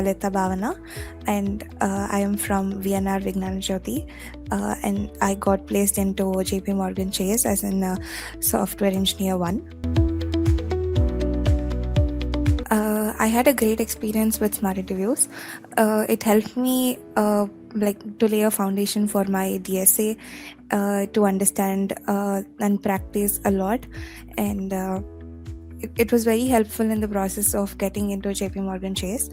Lalitha Bhavana, and I am from VNR Vignan Jyoti, and I got placed into 𝗙𝗵𝗱𝗆 Chase as a software engineer 1. I had a great experience with SmartInterviews. It helped me to lay a foundation for my DSA, to understand and practice a lot, and it was very helpful in the process of getting into 𝗙𝗵𝗱𝗆 Chase.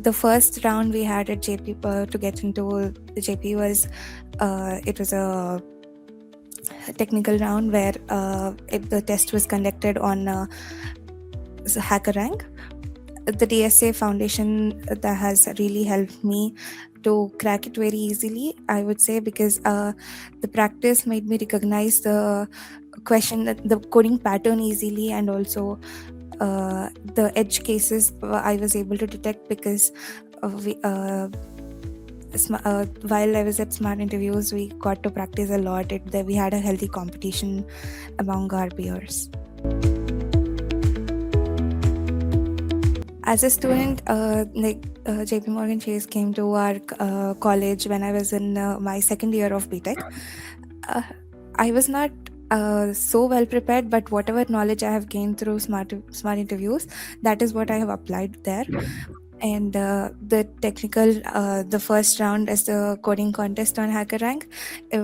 The first round we had at JP to get into the JP was it was a technical round where the test was conducted on HackerRank. The DSA foundation that has really helped me to crack it very easily, I would say, because the practice made me recognize the question, the coding pattern easily, and also the edge cases I was able to detect because while I was at SmartInterviews, we got to practice a lot. We had a healthy competition among our peers. As a student, 𝗙𝗵𝗱𝗆 Chase came to our college when I was in my second year of BTech. I was not so well prepared, but whatever knowledge I have gained through SmartInterviews, that is what I have applied there. And the technical, the first round is the coding contest on HackerRank,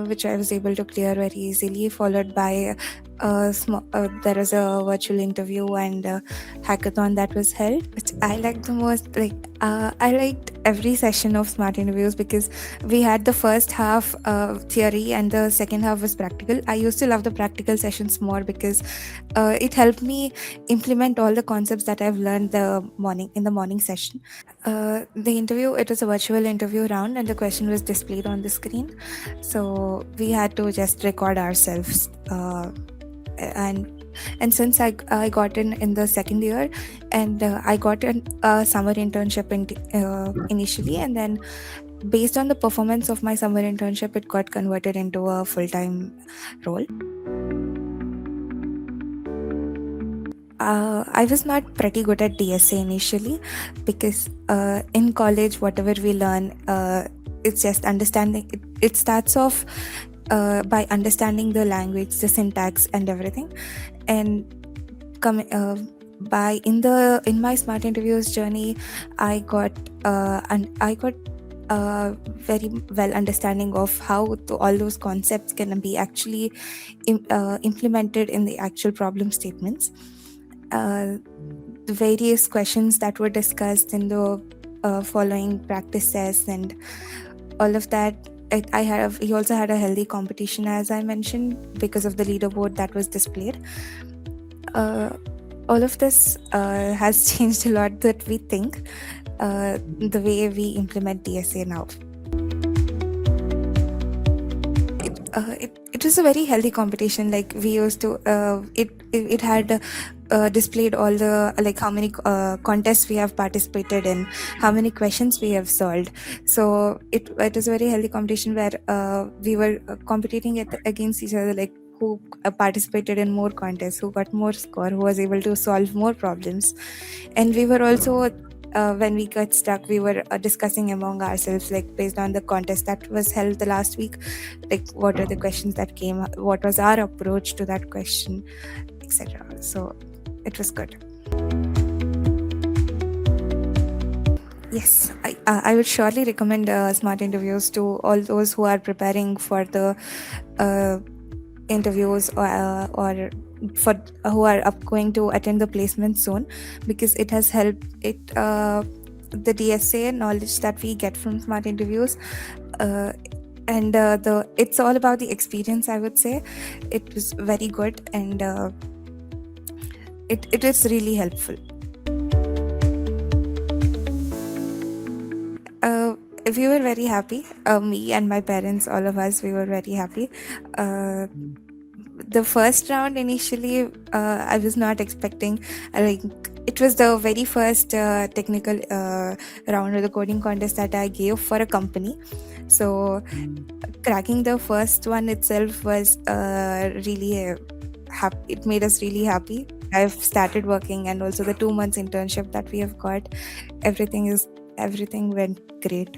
which I was able to clear very easily, followed by there was a virtual interview and hackathon that was held, which I liked the most. I liked every session of SmartInterviews because we had the first half theory and the second half was practical. I used to love the practical sessions more because it helped me implement all the concepts that I've learned in the morning session. The interview, it was a virtual interview round and the question was displayed on the screen. So we had to just record ourselves. And since I got in the second year, and I got a summer internship initially, and then based on the performance of my summer internship, it got converted into a full-time role. I was not pretty good at DSA initially because in college, whatever we learn, it's just understanding. It starts off by understanding the language, the syntax, and everything. And in my SmartInterviews journey, I got very well understanding of how all those concepts can be actually implemented in the actual problem statements. The various questions that were discussed in the following practice tests and all of that. He also had a healthy competition, as I mentioned, because of the leaderboard that was displayed. All of this has changed a lot that we think, the way we implement DSA now. It was a very healthy competition. Like we used to, it had displayed all the how many contests we have participated in, how many questions we have solved. So it was a very healthy competition where we were competing against each other, like who participated in more contests, who got more score, who was able to solve more problems. And we were also when we got stuck, we were discussing among ourselves, like based on the contest that was held the last week, like what are the questions that came, what was our approach to that question, etc. So it was good. Yes, I would surely recommend SmartInterviews to all those who are preparing for the interviews or for who are going to attend the placement soon, because it has helped the DSA knowledge that we get from SmartInterviews, and it's all about the experience. I would say it was very good, and it is really helpful. We were very happy, me and my parents, all of us, we were very happy. The first round initially, I was not expecting, it was the very first technical round of the coding contest that I gave for a company. So cracking the first one itself was really happy. It made us really happy I've started working, and also the 2 months internship that we have got, everything went great.